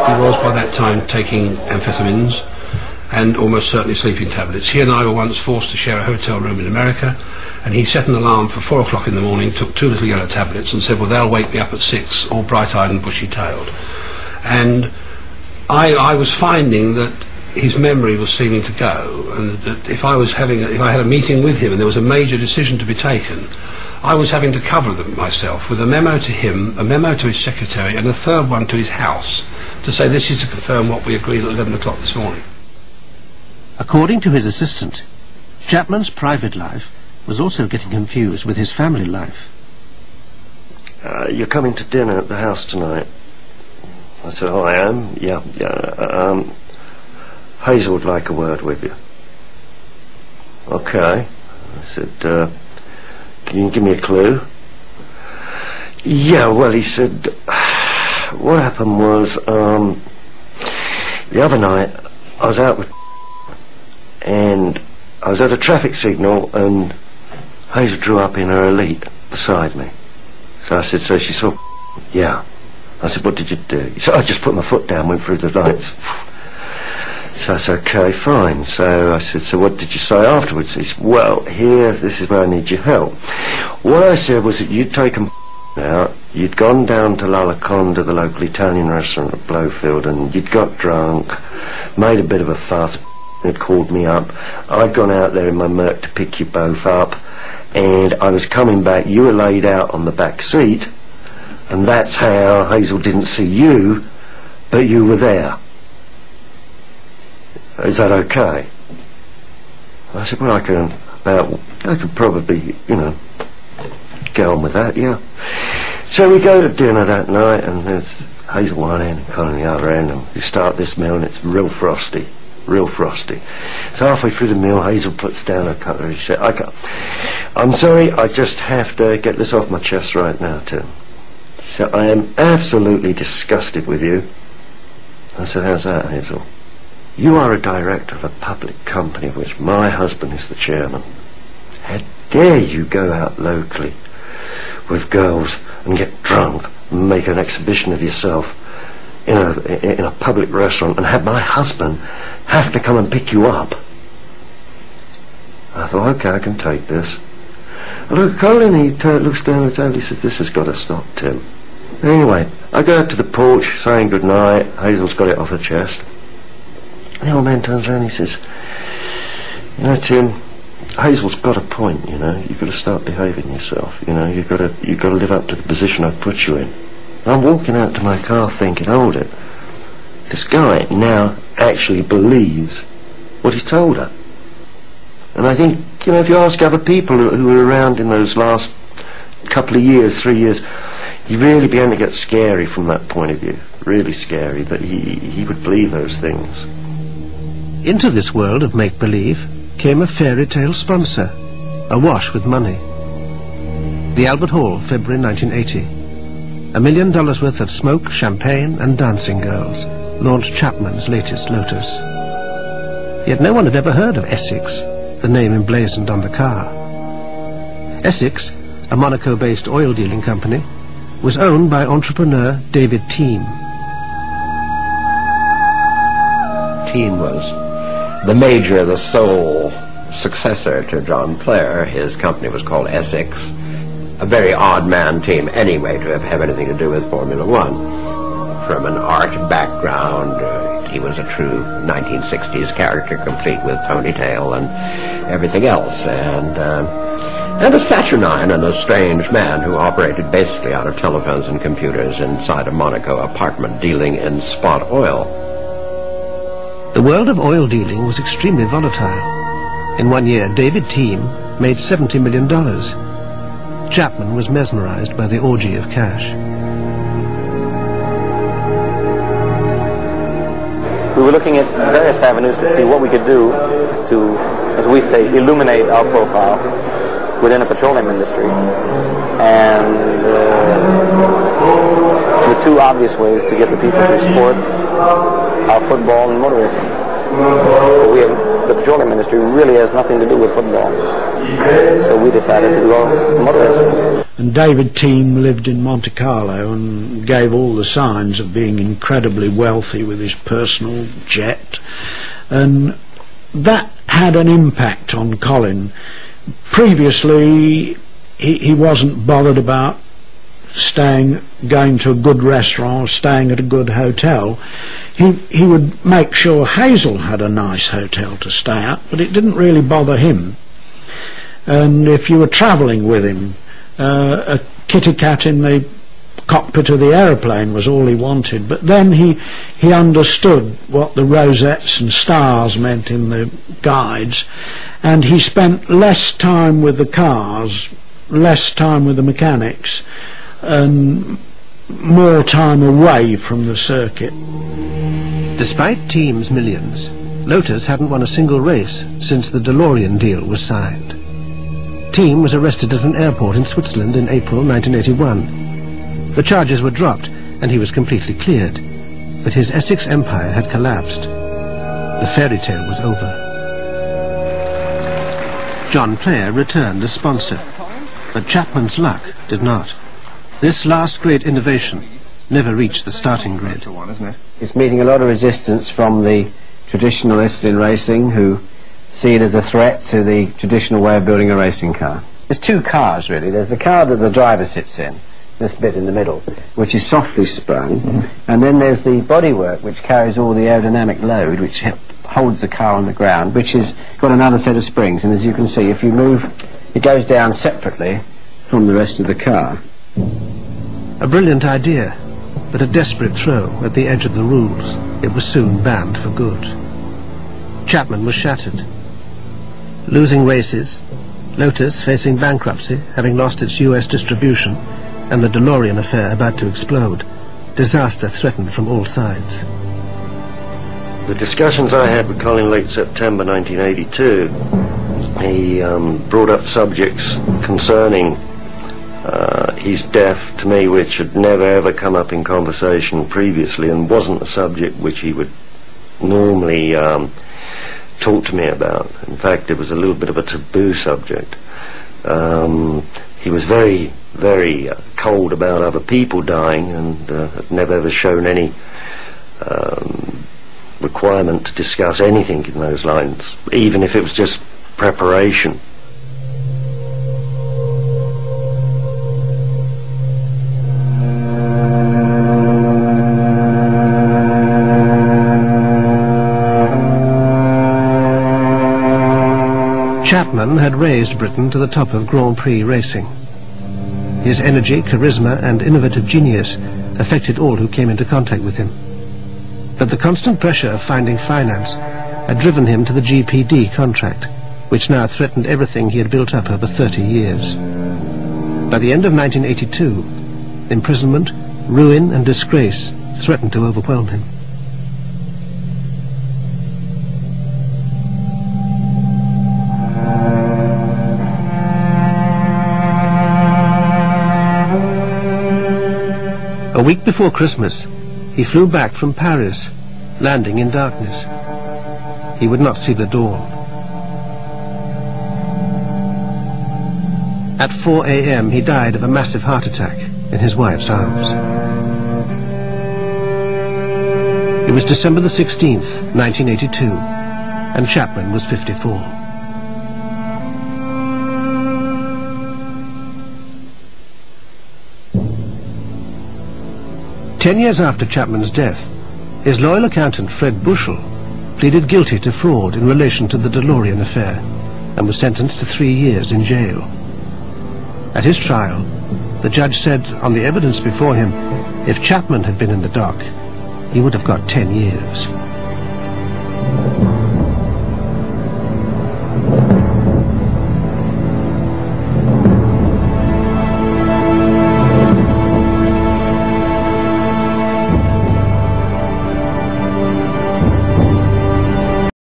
He was by that time taking amphetamines and almost certainly sleeping tablets. He and I were once forced to share a hotel room in America, and he set an alarm for 4 o'clock in the morning, took 2 little yellow tablets and said, well, they'll wake me up at 6, all bright-eyed and bushy-tailed. And I was finding that his memory was seeming to go, and that if I had a meeting with him and there was a major decision to be taken, I was having to cover them myself with a memo to him, a memo to his secretary, and a third one to his house to say this is to confirm what we agreed at 11 o'clock this morning. According to his assistant, Chapman's private life was also getting confused with his family life. You're coming to dinner at the house tonight? I said, oh, I am? Yeah. Hazel would like a word with you. Okay. I said, can you give me a clue? Yeah, well, he said, what happened was, the other night, I was out with and I was at a traffic signal and Hazel drew up in her Elite beside me. So I said, so she saw? Yeah. I said, what did you do? He said, I just put my foot down, went through the lights. So I said, okay, fine. So I said, so what did you say afterwards? He said, well, this is where I need your help. What I said was that you'd taken out, you'd gone down to La Laconda, the local Italian restaurant at Blowfield, and you'd got drunk, made a bit of a fuss, had called me up. I'd gone out there in my Merc to pick you both up, and I was coming back, you were laid out on the back seat, and that's how Hazel didn't see you, but you were there. Is that okay? I said, well, I could probably, get on with that, yeah. So we go to dinner that night, and there's Hazel one end and Colin the other end, and we start this meal, and it's real frosty. So halfway through the meal, Hazel puts down her cutlery. She said, I'm sorry, I just have to get this off my chest right now, Tim. She said, I am absolutely disgusted with you. I said, how's that, Hazel? You are a director of a public company of which my husband is the chairman. How dare you go out locally with girls and get drunk and make an exhibition of yourself in a public restaurant and have my husband have to come and pick you up? I thought, okay, I can take this. I look at Colin, he looks down the table, he says, this has got to stop, Tim. Anyway, I go out to the porch saying good night. Hazel's got it off her chest. The old man turns around and he says, Tim, Hazel's got a point, you've got to start behaving yourself, you've got to live up to the position I've put you in. And I'm walking out to my car thinking, hold it, this guy now actually believes what he's told her. And I think, if you ask other people who were around in those last couple of years, 3 years, he really began to get scary from that point of view, really scary, that he would believe those things. Into this world of make-believe came a fairy tale sponsor, awash with money. The Albert Hall, February 1980. $1 million worth of smoke, champagne and dancing girls launched Chapman's latest Lotus. Yet no one had ever heard of Essex, the name emblazoned on the car. Essex, a Monaco-based oil dealing company, was owned by entrepreneur David Team. Team was the sole successor to John Player. His company was called Essex. A very odd man team anyway to have anything to do with Formula One. From an art background, he was a true 1960s character, complete with ponytail and everything else, and a saturnine and a strange man who operated basically out of telephones and computers inside a Monaco apartment, dealing in spot oil. The world of oil dealing was extremely volatile. In 1 year, David Team made $70 million. Chapman was mesmerized by the orgy of cash. We were looking at various avenues to see what we could do to, as we say, illuminate our profile within the petroleum industry. And the two obvious ways to get the people through sports are football and motorism. We have the petroleum industry really has nothing to do with football. So we decided to go motor racing. And David Team lived in Monte Carlo and gave all the signs of being incredibly wealthy with his personal jet, and that had an impact on Colin. Previously he wasn't bothered about going to a good restaurant or staying at a good hotel. He would make sure Hazel had a nice hotel to stay at, but it didn't really bother him. And if you were travelling with him, a kitty cat in the cockpit of the aeroplane was all he wanted. But then he understood what the rosettes and stars meant in the guides, and he spent less time with the cars, less time with the mechanics, and more time away from the circuit. Despite Team's millions, Lotus hadn't won a single race since the DeLorean deal was signed. Team was arrested at an airport in Switzerland in April 1981. The charges were dropped and he was completely cleared, but his Essex empire had collapsed. The fairy tale was over. John Player returned as sponsor, but Chapman's luck did not. This last great innovation never reached the starting grid. It's meeting a lot of resistance from the traditionalists in racing who see it as a threat to the traditional way of building a racing car. There's two cars really. There's the car that the driver sits in, this bit in the middle, which is softly sprung, and then there's the bodywork which carries all the aerodynamic load which holds the car on the ground, which has got another set of springs, and as you can see, if you move, it goes down separately from the rest of the car. A brilliant idea, but a desperate throw at the edge of the rules. It was soon banned for good. Chapman was shattered. Losing races, Lotus facing bankruptcy, having lost its US distribution, and the DeLorean affair about to explode. Disaster threatened from all sides. The discussions I had with Colin late September 1982, he brought up subjects concerning his death to me which had never ever come up in conversation previously and wasn't a subject which he would normally talk to me about. In fact, it was a little bit of a taboo subject. He was very, very cold about other people dying and had never ever shown any requirement to discuss anything in those lines, even if it was just preparation. Chapman had raised Britain to the top of Grand Prix racing. His energy, charisma and innovative genius affected all who came into contact with him. But the constant pressure of finding finance had driven him to the GPD contract, which now threatened everything he had built up over 30 years. By the end of 1982, imprisonment, ruin and disgrace threatened to overwhelm him. A week before Christmas, he flew back from Paris, landing in darkness. He would not see the dawn. At 4 a.m. he died of a massive heart attack in his wife's arms. It was December the 16th, 1982, and Chapman was 54. Ten years after Chapman's death, his loyal accountant Fred Bushell pleaded guilty to fraud in relation to the DeLorean affair and was sentenced to 3 years in jail. At his trial, the judge said on the evidence before him, if Chapman had been in the dock, he would have got 10 years.